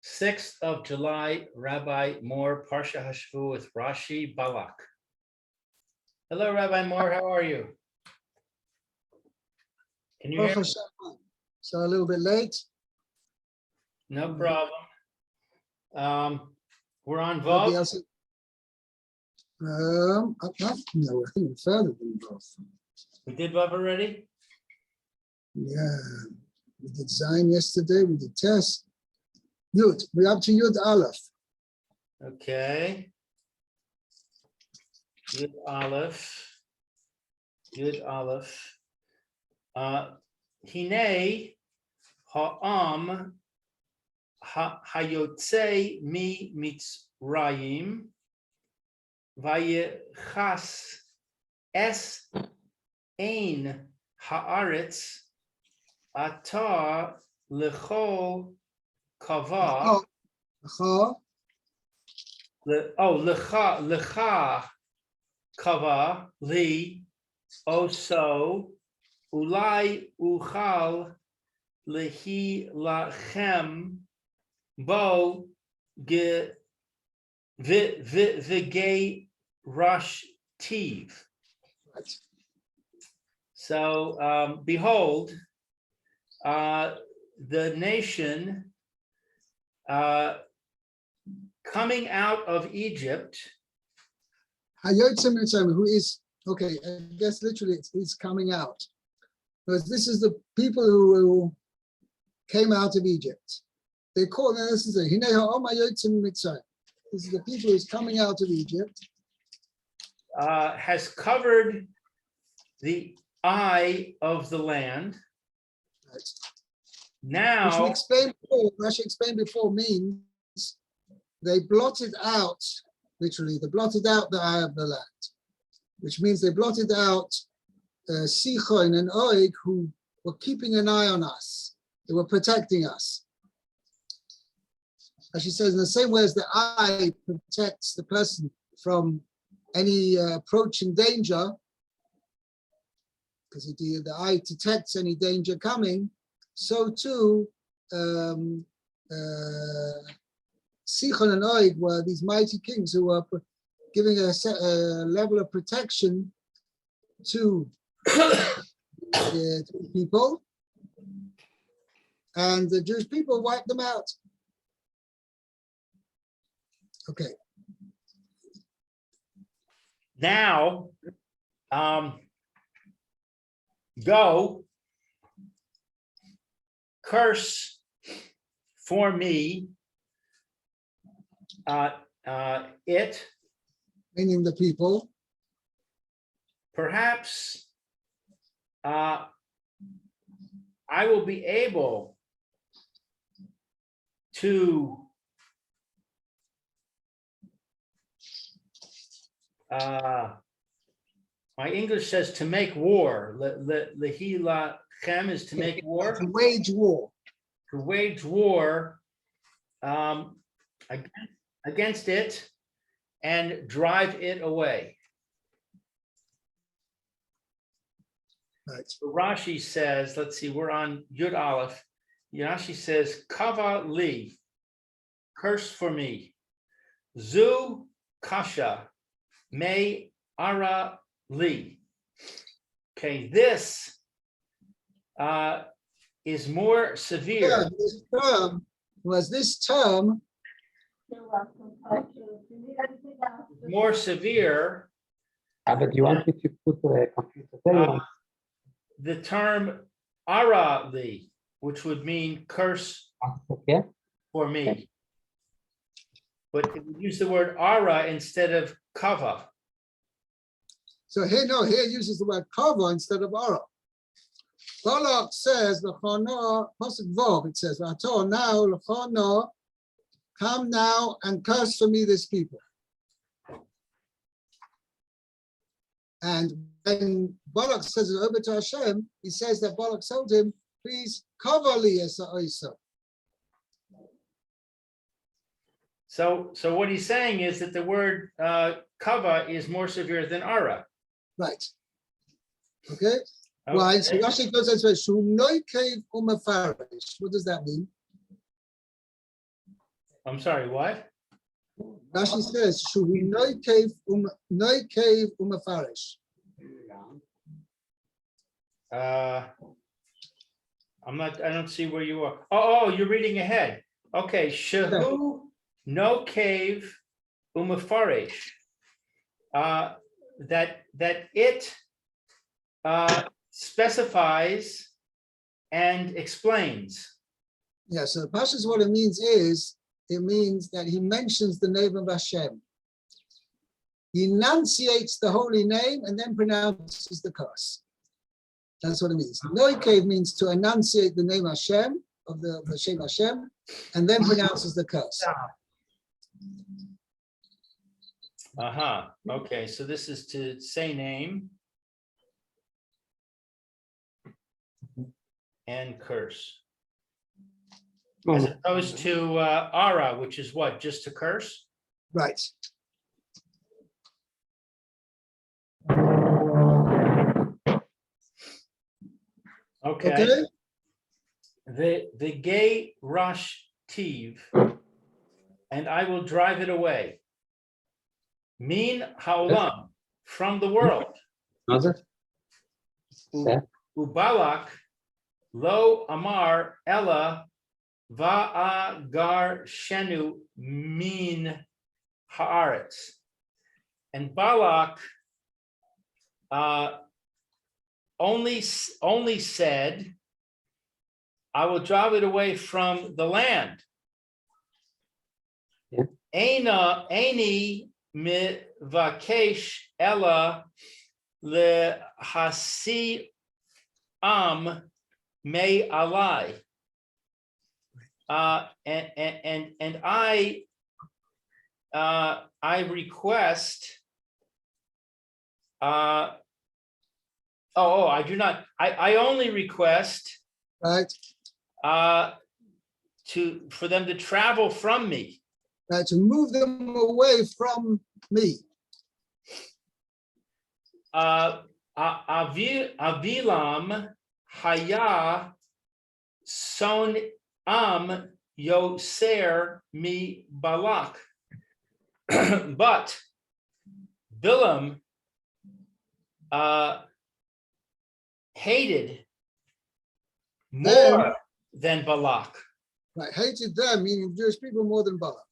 6th of July, Rabbi Moore, Parsha Hashavua with Rashi, Balak. Hello, Rabbi Moore, how are you? Can you hear me? So a little bit late. No problem. We're on Nobody Vav. else? No, I think we're further than both. We did Vav already? Yeah, we did Zion yesterday, we did Tess. Yud, we're up to Yud Aleph. Okay. Yud Aleph. Yud Aleph. Hine ha'am hayotze mi Mitzrayim vayechas es ein haaretz ata lechol kava. Lecha kava li oso ulai uchal lehi lachem bo ge v'gei rash tiv. So behold, the nation coming out of Egypt. Who is, okay, I guess literally it's coming out. Because this is the people who came out of Egypt. They call them, this is the people who's coming out of Egypt. Has covered the eye of the land. Right. Now, which Rashi explained before means they blotted out, literally, they blotted out the eye of the land, which means they blotted out Sichon and Og, who were keeping an eye on us. They were protecting us. As she says, in the same way as the eye protects the person from any approaching danger, because the eye detects any danger coming, so too, Sichon and Og were these mighty kings who were giving a level of protection to the people, and the Jewish people wiped them out. Okay. now, go curse for me it, Meaning the people. perhaps I will be able to my English says to make war. Lehi lachem is to make war. To wage war. To wage war against it and drive it away. Right. So Rashi says, let's see, we're on Yud Aleph. Rashi says, Kava li, curse for me. Zu kasha, me ara li. Okay, this is more severe. Yeah, this term More severe. But you want me to put a computer? The term ara li, which would mean curse for me. But if we use the word ara instead of kava. So here it uses the word kava instead of ara. Balak says, L'chana, Pasuk Vav, it says, Ato now, L'chana, come now and curse for me this people. And when Balak says it over to Hashem, he says that Balak told him, please cover li esa oisa. So what he's saying is that the word kava is more severe than ara. Right. Okay? Okay. Why? So Rashi goes and says, what does that mean? I'm sorry, what? Rashi says, "Shuhu noikev umafarish." I don't see where you are. Oh, you're reading ahead. Okay, Shehu no cave umafarish. That it specifies and explains. Yeah, so Pashas, what it means is, it means that he mentions the name of Hashem. He enunciates the holy name and then pronounces the curse. That's what it means. Noikev means to enunciate the name Hashem, of the Shem Hashem, and then pronounces the curse. Okay, so this is to say name and curse. As opposed to ara, which is what, just to curse? Right. Okay. The gay rush tiv, and I will drive it away. Min haolam, from the world. Ubalak lo amar ella va'agar shenu min haaretz. And Balak only said, I will drive it away from the land. Eini mivakesh ella lehasi am me alai. And I request. I do not. I only request. Right. For them to travel from me. Right, to move them away from me. Avilam haya son am yoser mi Balak. But Bilam hated more than Balak. Right, hated them, meaning Jewish people, more than Balak.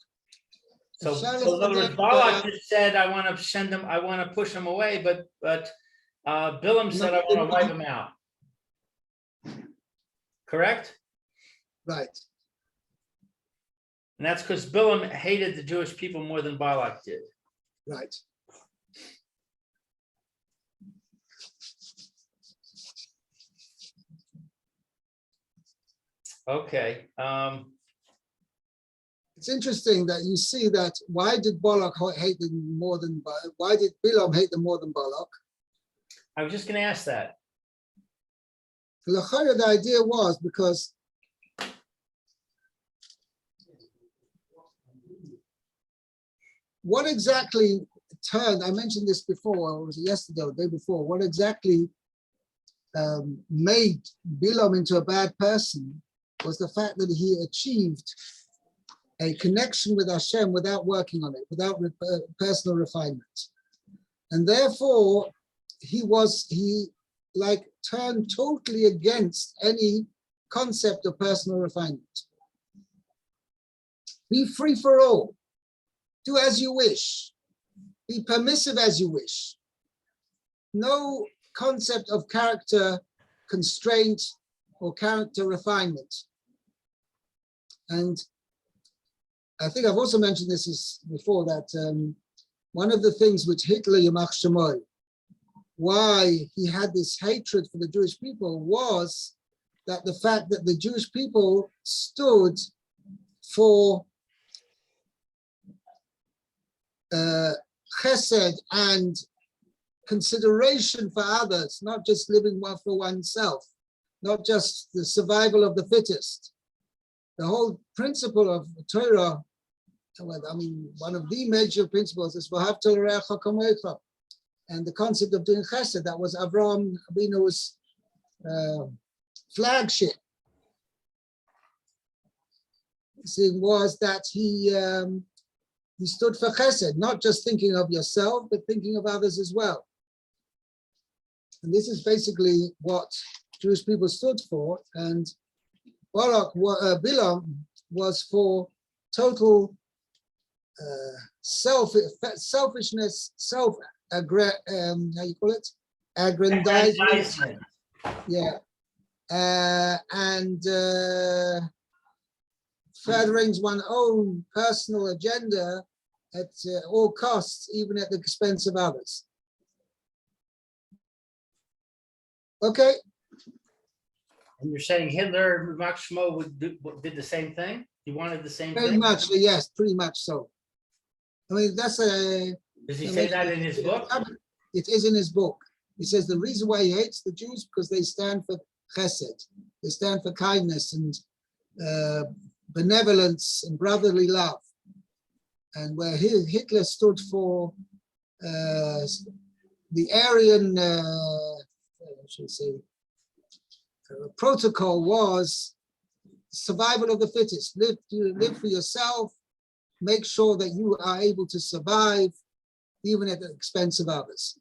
So in other words, Balak just said, I want to send them, I want to push them away, but Bilam said, I want to wipe them out. Correct? Right. And that's because Bilam hated the Jewish people more than Balak did. Right. Okay. It's interesting that you see that why did Balak hate them more than Balak? Why did Bilam hate them more than Balak? I was just going to ask that. The idea was because what exactly turned, I mentioned this before, or was it yesterday or the day before, what exactly made Bilam into a bad person was the fact that he achieved a connection with Hashem without working on it, without personal refinement. And therefore, he turned totally against any concept of personal refinement. Be free for all. Do as you wish. Be permissive as you wish. No concept of character constraint or character refinement. And I think I've also mentioned this before, that one of the things which Hitler, Yamach Shemoy, why he had this hatred for the Jewish people was that the fact that the Jewish people stood for chesed and consideration for others, not just living for oneself, not just the survival of the fittest. The whole principle of Torah, I mean, one of the major principles is v'ahavta l'reacha kamocha, and the concept of doing chesed, that was Avraham Avinu's flagship. was that he stood for chesed, not just thinking of yourself, but thinking of others as well. And this is basically what Jewish people stood for. And Bilam was for total selfishness, how you call it? Aggrandizement. Yeah. And furthering one's own personal agenda at all costs, even at the expense of others. Okay. And you're saying Hitler, Max Shmo did the same thing? He wanted the same Very thing? much, yes, pretty much so. I mean, that's a... Does he say that in his book? It is in his book. He says the reason why he hates the Jews because they stand for chesed. They stand for kindness and benevolence and brotherly love. And where Hitler stood for the Aryan, protocol was survival of the fittest. Live for yourself. Make sure that you are able to survive even at the expense of others.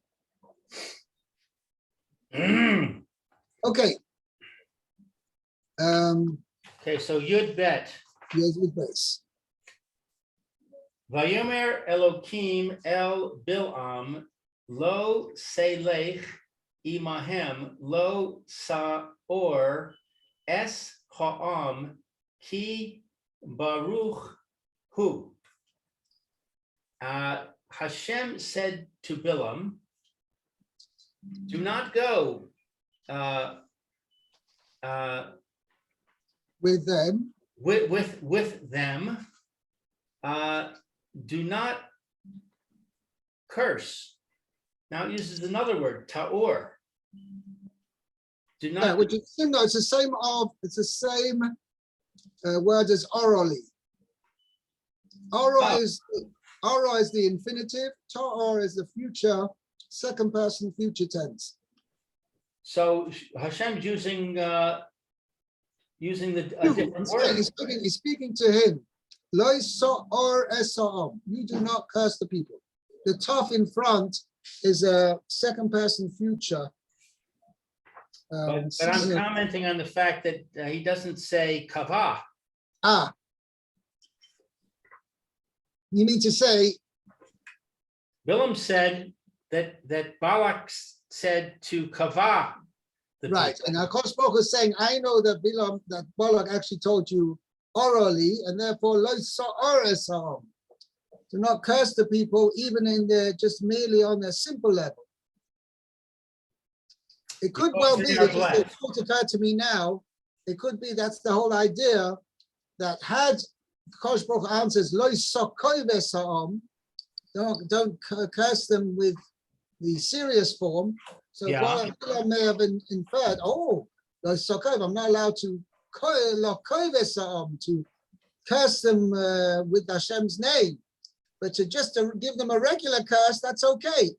Okay. Okay, so Yud Bet. Yes, with base. Vayomer Elokim El Bilam Lo Seilech Imahem Lo Saor Es Ha'am Ki Baruch Hu. Hashem said to Bilam, do not go With them. With them. Do not curse. Now it uses another word, ta'or. Do not. Which is, no, it's the same word as orally. Ora is the infinitive. Ta'or is the future, second person future tense. So Hashem's using the different word. He's speaking to him. Lo sa'or esa'om. You do not curse the people. The taf in front is a second person future. But I'm commenting on the fact that he doesn't say kavah. You mean to say? Bilam said that Balak said to kavah. Right, and Akash Baruch is saying, I know that Balak actually told you orally, and therefore lo sa'or esa'om. Do not curse the people, even in their just merely on a simple level. It could well be, it occurred to me now, it could be that's the whole idea that had Kosh Baruch answers, Lo sa'kov esa'om, don't curse them with the serious form. So Balak may have inferred, Lo sa'kov, I'm not allowed to curse them with Hashem's name. But to give them a regular curse, that's okay.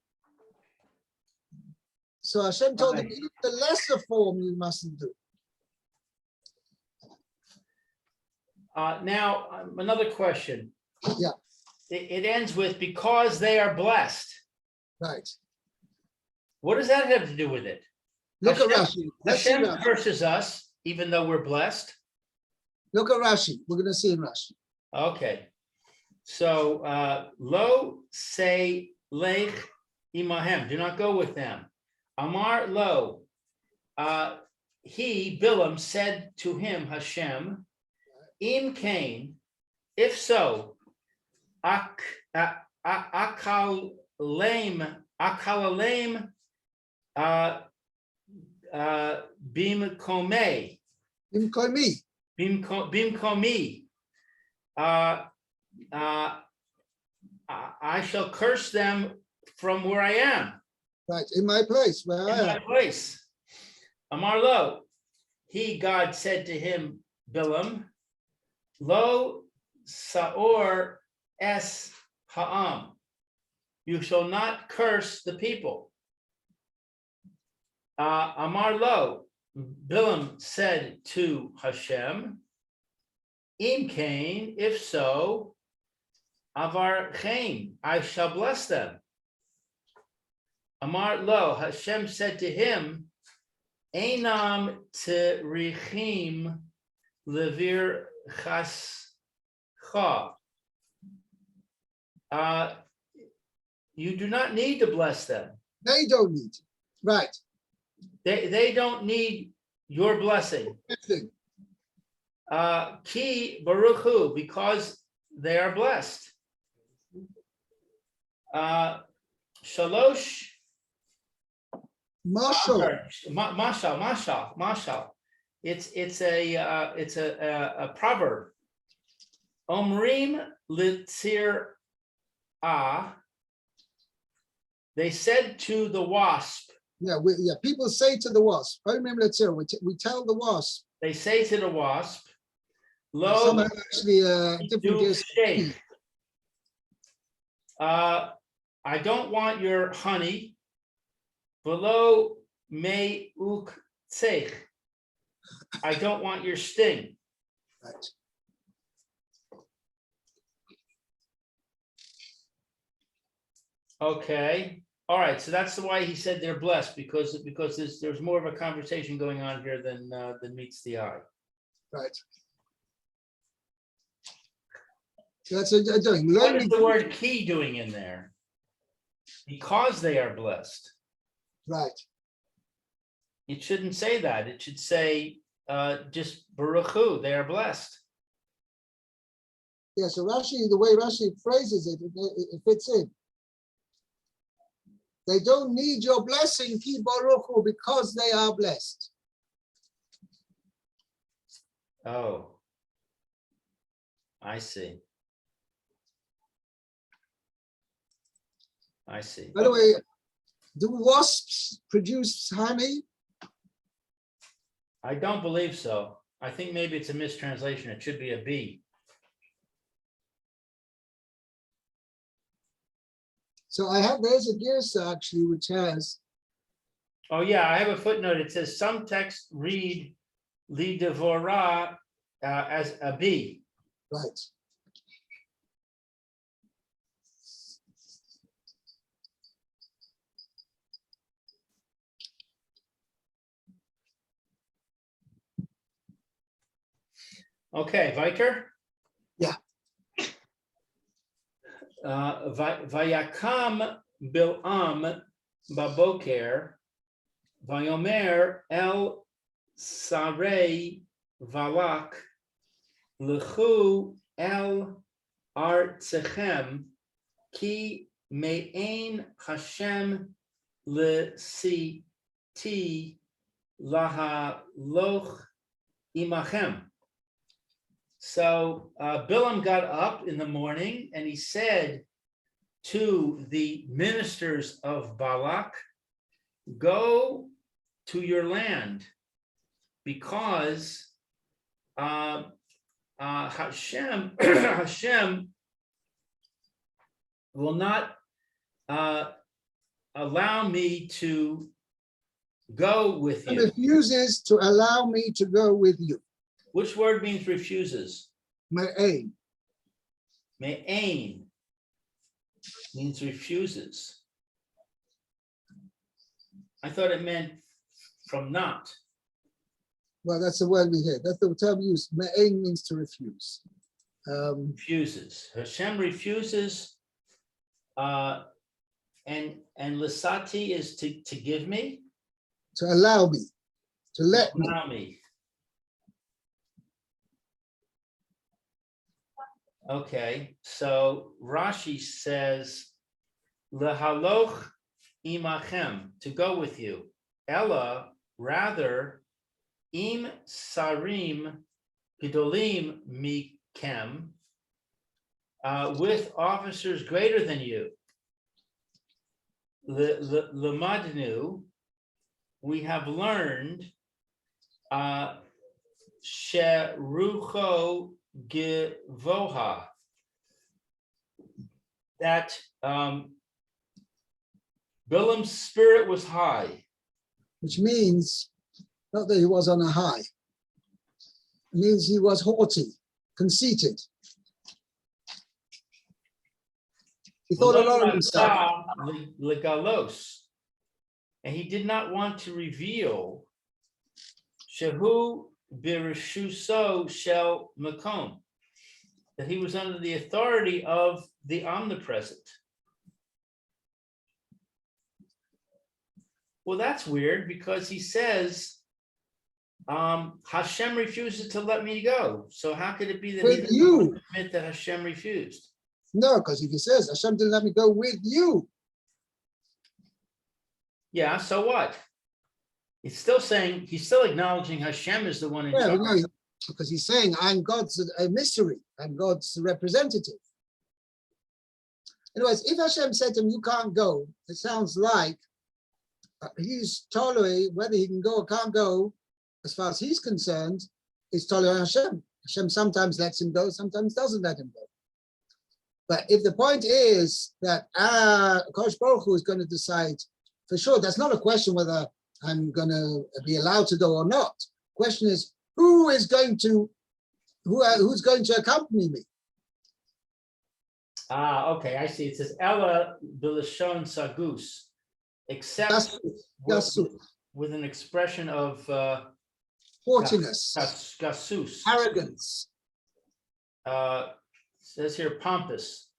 So Hashem told him, even the lesser form you mustn't do. Now, another question. Yeah. It ends with, because they are blessed. Right. What does that have to do with it? Look at Rashi. Hashem curses us, even though we're blessed. Look at Rashi. We're going to see in Rashi. Okay. So, lo say lech imahem. Do not go with them. Amar lo. He, Bilam, said to him, Hashem, in Cain, if so, akalalem bimkomei. Bimkomi. I shall curse them from where I am. Right, in my place, where I am. My place. Amar lo. He, God, said to him, Bilam, lo saor es ha'am. You shall not curse the people. Amar lo. Bilam said to Hashem, Im Cain, if so, Avar Chaim, I shall bless them. Amar Lo, Hashem said to him, Einam Terichim Levir Chascha. You do not need to bless them. They don't need. Right. They don't need your blessing. Thing. Ki Baruch Hu, because they are blessed. Shalosh. Marshal. Mashal. It's a proverb. Omrim litzir ah. They said to the wasp. Yeah, people say to the wasp. I remember that too. We tell the wasp. They say to the wasp, Some "Lo, have actually different do years. steak. I don't want your honey. Velo me uk tzech. I don't want your sting." Right. Okay. All right. So that's why he said they're blessed, because there's more of a conversation going on here than meets the eye. Right. So that's what they're doing. What is the word "key" doing in there? Because they are blessed. Right. It shouldn't say that. It should say just Baruch Hu, they are blessed. Yeah, so Rashi, the way Rashi phrases it, it fits in. They don't need your blessing, ki baruch hu, because they are blessed. Oh, I see. I see. By the way, do wasps produce honey? I don't believe so. I think maybe it's a mistranslation. It should be a bee. So there's a girsa actually which has. Oh yeah, I have a footnote. It says some texts read li devora as a bee. Right. Okay, Viker? Yeah. Vayakam Bil'am Baboker Vayomer El Sarei Balak Lechu El Artechem Ki Me'ein Hashem L'Siti Lahaloch Imachem. So Bilam got up in the morning and he said to the ministers of Balak, "Go to your land, because Hashem will not allow me to go with He you." refuses to allow me to go with you. Which word means refuses? Me'ein. Me'ain means refuses. I thought it meant from not. Well, that's the word we hear. That's the term used. Me'ein means to refuse. Refuses. Hashem refuses, and lisati is to give me, to allow me, to let me. allow me. Okay, so Rashi says lehaloch imachem, to go with you. Ella, rather, im sarim gedolim mikem, with officers greater than you. Lemadnu, we have learned sherucho Givoha, that Bilam's spirit was high. Which means not that he was on a high. It means he was haughty. conceited. He thought a lot of himself. Legalos, and he did not want to reveal Shehu Birishuso Shel Makom, that he was under the authority of the omnipresent. Well, that's weird because he says Hashem refuses to let me go. So how could it be that he With didn't you. admit that Hashem refused? No, because if he says, Hashem didn't let me go with you. Yeah, so what? He's still saying, he's still acknowledging Hashem is the one in Yeah, charge. no, because he's saying, I'm God's emissary, I'm God's representative. Anyways, if Hashem said to him, you can't go, it sounds like he's totally, whether he can go or can't go, as far as he's concerned, is totally on Hashem. Hashem sometimes lets him go, sometimes doesn't let him go. But if the point is that Kosh Baruch Hu is going to decide, for sure, that's not a question whether I'm going to be allowed to go or not. The question is, who's going to accompany me? Okay, I see. It says Ella Bilashon Sagus, except with an expression of haughtiness, gasus, arrogance. Says here pompous.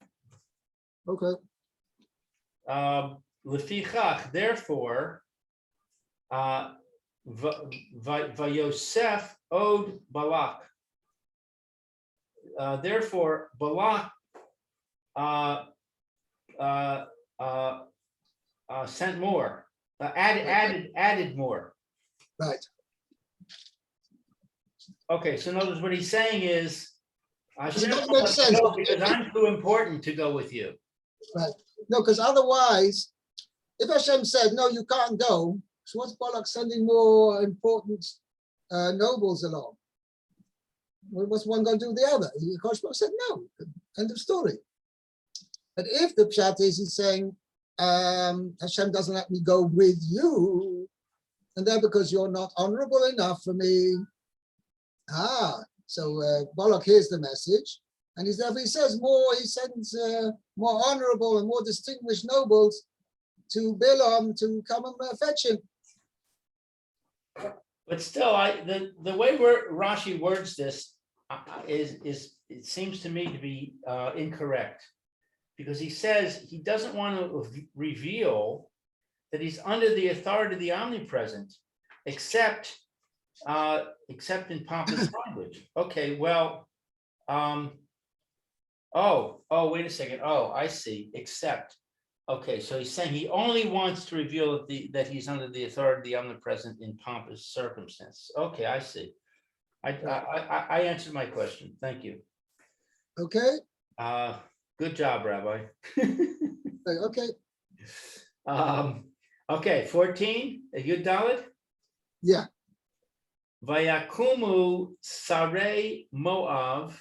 Okay. Lefichach, therefore, Vayosef od Balak. Therefore, Balak sent more, added more. Right. Okay, so notice what he's saying is, It doesn't make sense. because I'm too important to go with you. Right. No, because otherwise, if Hashem said, no, you can't go, so what's Balak sending more important nobles along? What's one going to do with the other? Kosh Baruch said, no, end of story. But if the pshat is he's saying, Hashem doesn't let me go with you, and then because you're not honorable enough for me, so Balak hears the message, and he says more, he sends more honorable and more distinguished nobles to Bilam to come and fetch him. But still, the way Rashi words this is it seems to me to be incorrect, because he says he doesn't want to reveal that he's under the authority of the omnipresent, except in pompous language. Okay, well, wait a second. Oh, I see. Except. Okay, so he's saying he only wants to reveal that he's under the authority of the omnipresent in pompous circumstances. Okay, I see. I answered my question. Thank you. Okay. Good job, Rabbi. Okay. Okay, 14. Yud Dalet. Yeah. Vayakumu Sarei Moav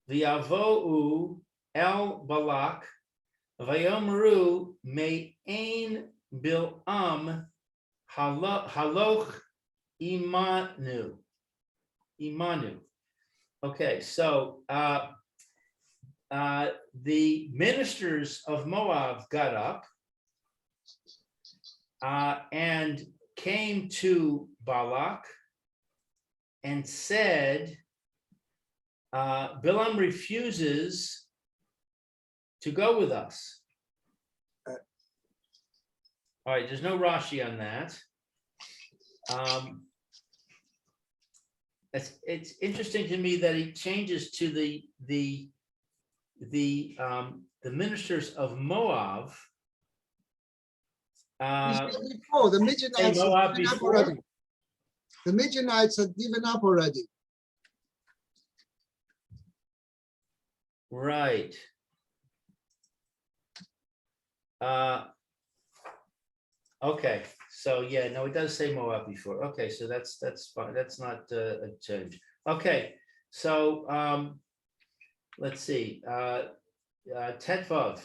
V'yavou El Balak Vayomru Me'ain Bil'am Haloch Imanu. Okay, so the ministers of Moab got up and came to Balak and said, Bilam refuses to go with us. All right, there's no Rashi on that. It's interesting to me that he changes to the ministers of Moab. Before the Midianites had given up already. The Midianites had given up already. Right. Okay. So yeah, no, it does say Moab before. Okay, so that's fine. That's not a change. Okay, so let's see. Tetvav.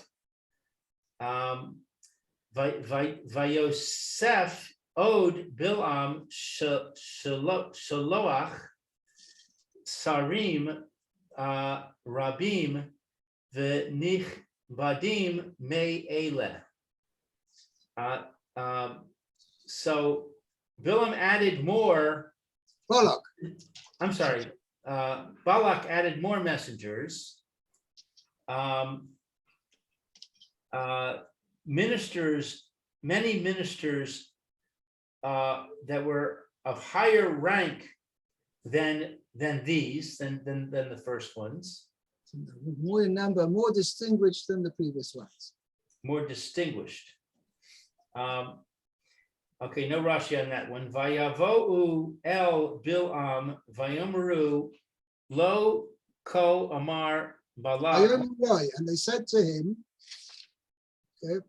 Vayosef od Bilam shaloach sarim rabim v'nichbadim me'eleh. So Bilam added more. Balak. I'm sorry. Balak added more messengers. Ministers, many ministers that were of higher rank than the first ones, More in number, more distinguished than the previous ones. more distinguished. Okay, no Rashi on that one. Vayavo'u el Bil'am vayomru lo ko amar Balak. And they said to him, okay,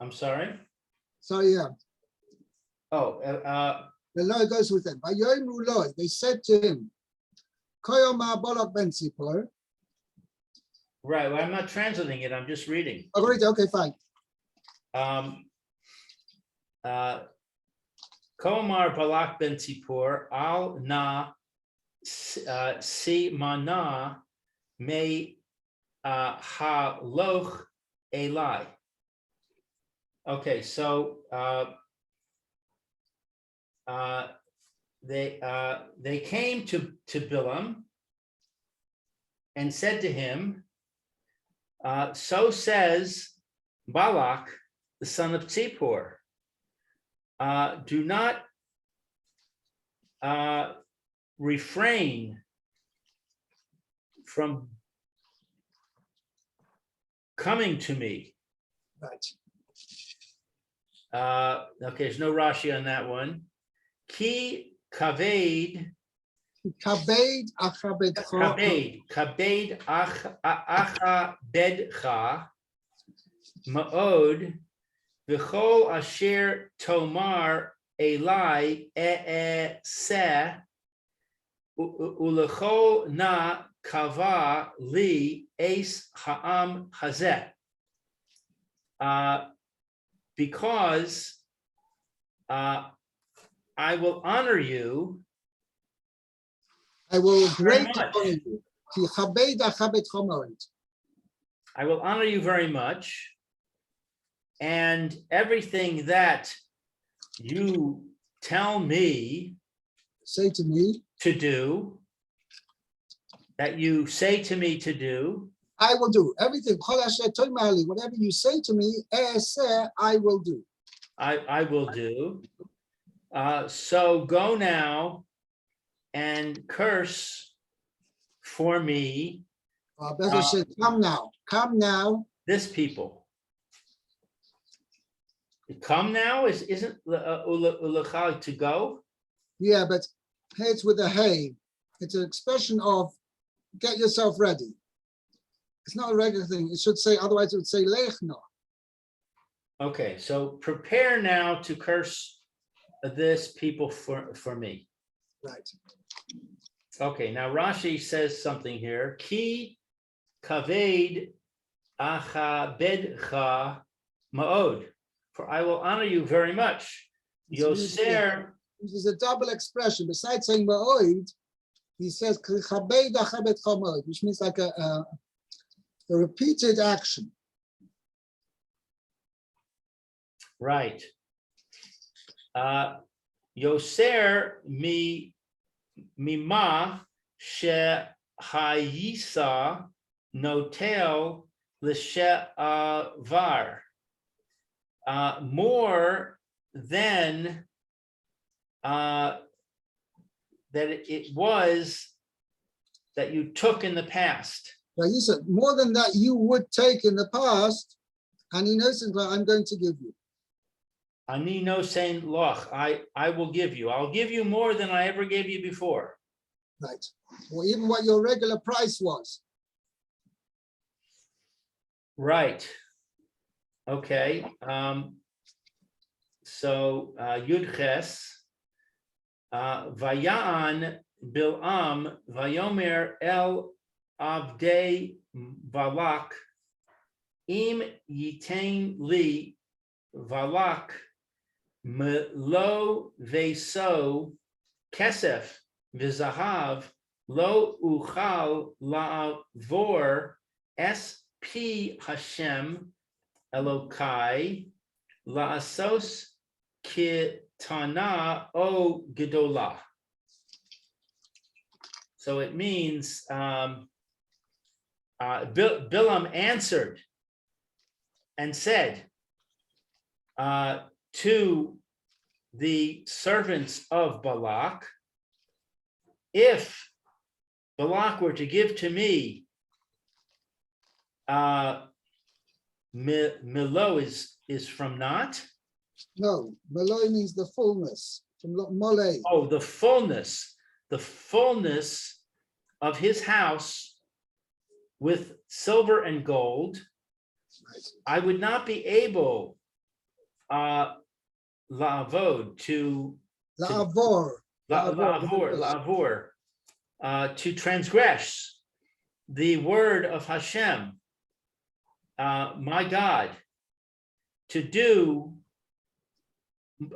I'm sorry. so yeah, Oh, the law goes with them. They said to him, Koyoma Balak ben Zippor. right. Well, I'm not translating it. I'm just reading. Okay, fine. Komar Balak ben Zippor al na si mana me haloch elai. Okay, so they came to Bilam and said to him, so says Balak, the son of Zippor, do not refrain from coming to me. Right. Okay, there's no Rashi on that one. Ki kaved acha bedcha ma'od v'chol asher tomar elai se ulechol na kava li es ha'am hazeh. Because I will honor you. I will very greatly much. honor you. I will honor you very much. And everything that you tell me say to me to do, that you say to me to do, I will do everything. Whatever you say to me, I will do. I will do. So go now and curse for me. Better say, come now. This people. Come now isn't ulachal to go? Yeah, but it's with a hey. It's an expression of get yourself ready. It's not a regular thing. It should say, otherwise it would say lechna. Okay, so prepare now to curse this people for me. Right. Okay, now Rashi says something here. Ki kaved acha bedcha ma'od. For I will honor you very much. Yoser. This is a double expression. Besides saying ma'od, he says which means like a repeated action. Right. Yoser mima she hayisa notel l'she'avar. More than that it was that you took in the past. Like you said, more than that you would take in the past, and he knows things like I'm going to give you. Ani no saying loch, I will give you. I'll give you more than I ever gave you before. Right. Or even what your regular price was. Right. Okay. So Yud Ches, Vayaan Bil'am Vayomer El Avdei Balak Im Yitain Li Balak Melo Veso Kesef Vizahav Lo uchal la'avor SP Hashem Elokai la'asos kitana o gedolah. So it means Bilam answered and said to the servants of Balak, if Balak were to give to me, Milo is from not? No, Maloi means the fullness. From Mole. Oh, the fullness of his house with silver and gold. Right. I would not be able la'avod to transgress the word of Hashem, my God, to do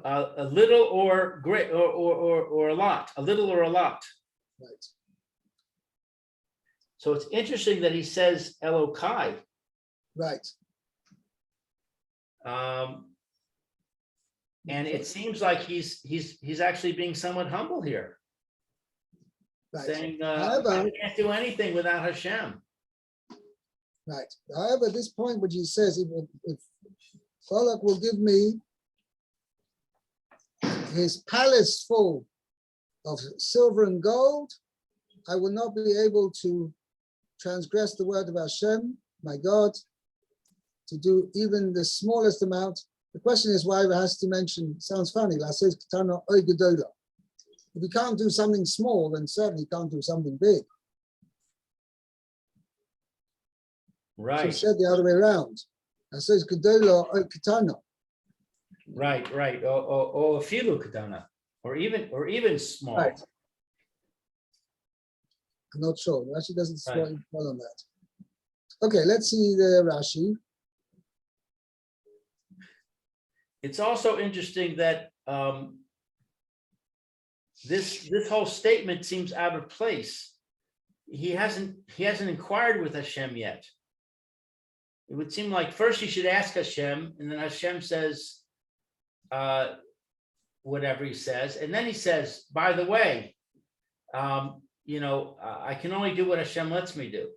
a little or great or a lot, a little or a lot. Right. So it's interesting that he says Elokai. Right. And it seems like he's actually being somewhat humble here, Right. saying, However, I can't do anything without Hashem. Right. However, at this point, which he says, if Balak will give me his palace full of silver and gold, I will not be able to transgress the word of Hashem, my God, to do even the smallest amount. The question is why it has to mention, sounds funny, like says Ketana Oy Gedola. If you can't do something small, then certainly you can't do something big. Right. So he said the other way around. I says Gedola Oy Ketana. Right. Or afilu katana, or even small. Right. I'm not sure. Rashi doesn't Right. dwell on that. Okay, let's see the Rashi. It's also interesting that this whole statement seems out of place. He hasn't inquired with Hashem yet. It would seem like first he should ask Hashem, and then Hashem says whatever he says, and then he says, by the way, I can only do what Hashem lets me do.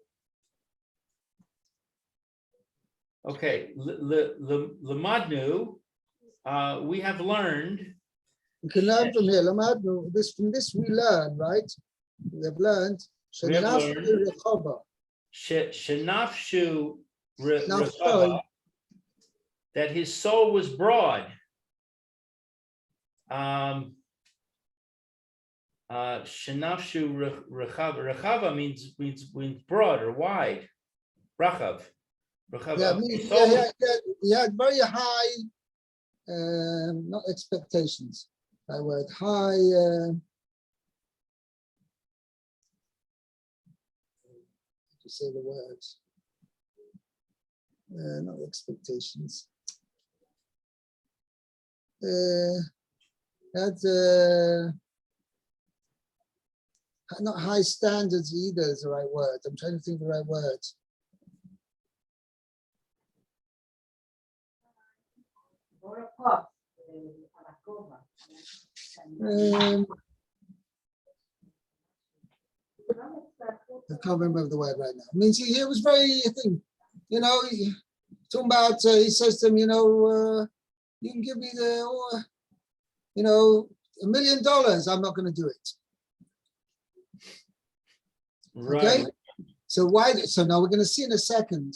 Okay, Lamadnu, we have learned. We can learn from here. Lamadnu, from this we learn, right? We have learned. Shenafshu Rechava, that his soul was broad. Shenafshu Rechava means broad or wide. Rachav. Yeah, he had very high, not expectations. That word high. To say the words. Not expectations. Had not high standards either is the right word. I'm trying to think of the right word. I can't remember the word right now. I mean, he was very, talking about, he says to him, you can give me $1 million, I'm not going to do it. Right. Okay? So now we're going to see in a second,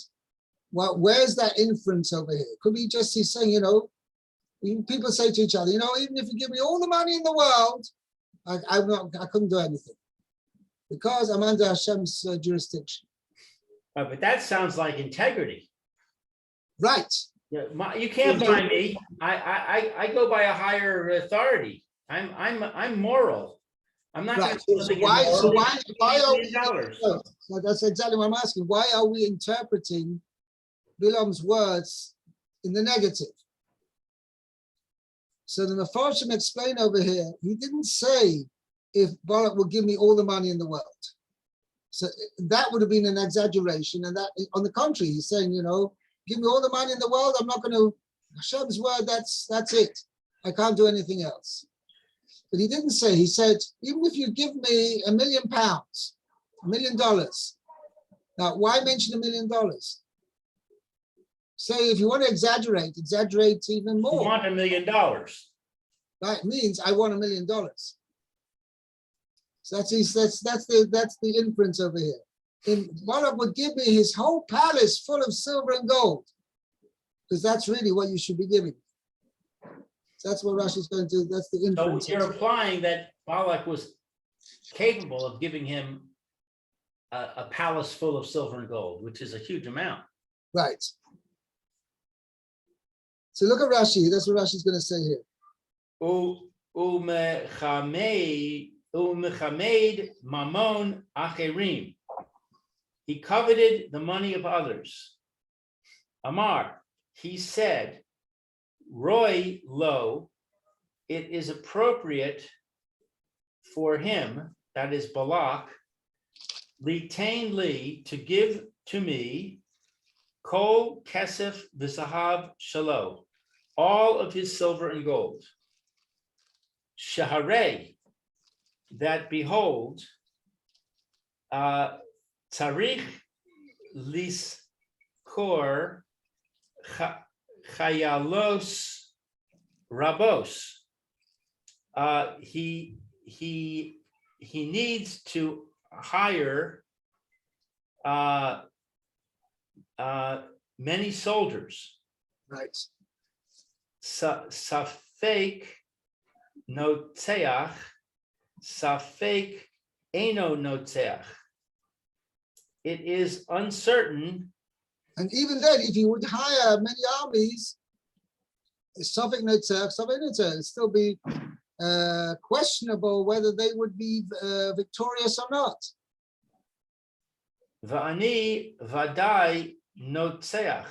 where's that inference over here? Could be just he's saying, people say to each other, even if you give me all the money in the world, I couldn't do anything because I'm under Hashem's jurisdiction. But that sounds like integrity. Right. Yeah, you can't buy me. I go by a higher authority. I'm moral. I'm not right. going to why are we, that's exactly what I'm asking. Why are we interpreting Bilam's words in the negative? So the Mefarshim explain over here, he didn't say if Balak will give me all the money in the world. So that would have been an exaggeration. And that, on the contrary, he's saying, give me all the money in the world. I'm not going to, Hashem's word, that's it. I can't do anything else. But he didn't say, he said, even if you give me £1 million, $1 million. Now, why mention $1 million? Say, if you want to exaggerate even You more. want $1 million. That means I want $1 million. So that's the inference over here. And Balak would give me his whole palace full of silver and gold, because that's really what you should be giving. So that's what Rashi's going to do. That's the inference. So you're implying that Balak was capable of giving him a palace full of silver and gold, which is a huge amount. Right. So look at Rashi. That's what Rashi's going to say here. Umechamed mamon acherim. He coveted the money of others. Amar, he said, Roy lo, it is appropriate for him, that is Balak, litain li, to give to me, kol kesef v'zahav shalo, all of his silver and gold. Shaharei, that behold, tzarich liskor chayalos rabos. He needs to hire many soldiers. Right. Safek notzeach, safek eno notzeach. It is uncertain. And even then, if you would hire many armies, Safek Netzach, it'd still be questionable whether they would be victorious or not. Va'ani vadai notzeach,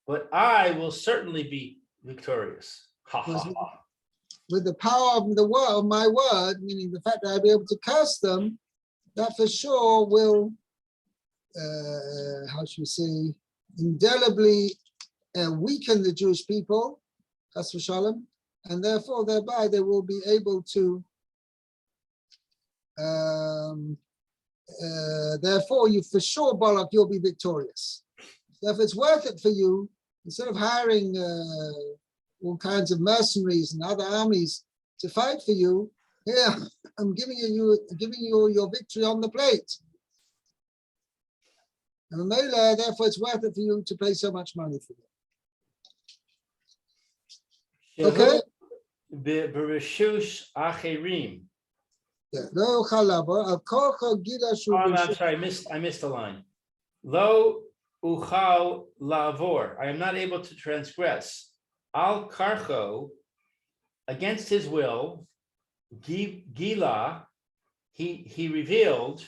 but I will certainly be victorious. Ha ha ha. With the power of the word, my word, meaning the fact that I'll be able to curse them, that for sure will, how should we say, indelibly weaken the Jewish people, chas v'shalom, and therefore thereby they will be able to. Therefore, you for sure, Balak, you'll be victorious. So if it's worth it for you, instead of hiring all kinds of mercenaries and other armies to fight for you, here I'm giving you your victory on the plate. And Mela, therefore, it's worth it for you to pay so much money for it. Okay. Bereshush acherim. Yeah. No, I'm sorry, I missed a line. Lo uchal lavor. I am not able to transgress. Al karcho, against his will. Gila, he revealed.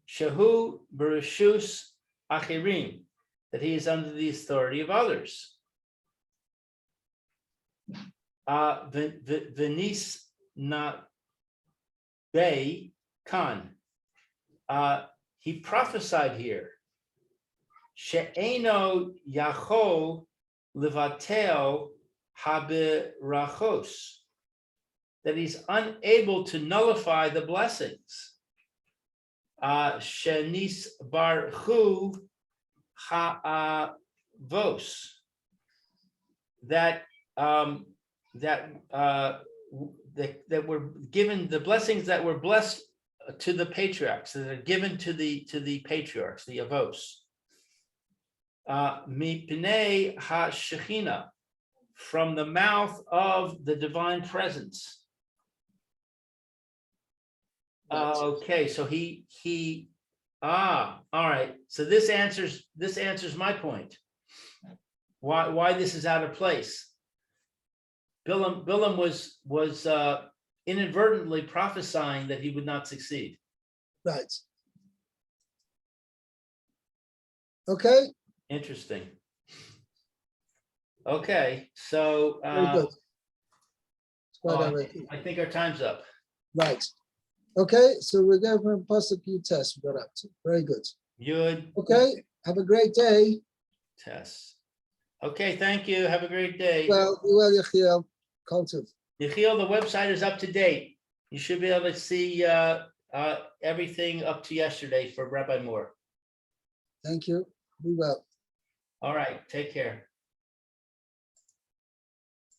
Shehu bereshus acherim, that he is under the authority of others. Venis na Bey Khan. He prophesied here. She'eno yachol levatel habirachos, that he's unable to nullify the blessings. Shenis barchu ha'avos, that were given, the blessings that were blessed to the patriarchs, that are given to the patriarchs, the avos. Mipnei ha-shechina, from the mouth of the divine presence. Okay, so all right. So this answers my point. Why this is out of place. Bilam was inadvertently prophesying that he would not succeed. Right. Okay. Interesting. Okay, so Very good. I think our time's up. Right. Okay, so we're going from Pasuk test. We got up to. Very good. Yud Okay, have a great day. Tess. Okay, thank you. Have a great day. Well, Yechiel, Kultiv. Yechiel, the website is up to date. You should be able to see everything up to yesterday for Rabbi Moore. Thank you. Be well. All right, take care.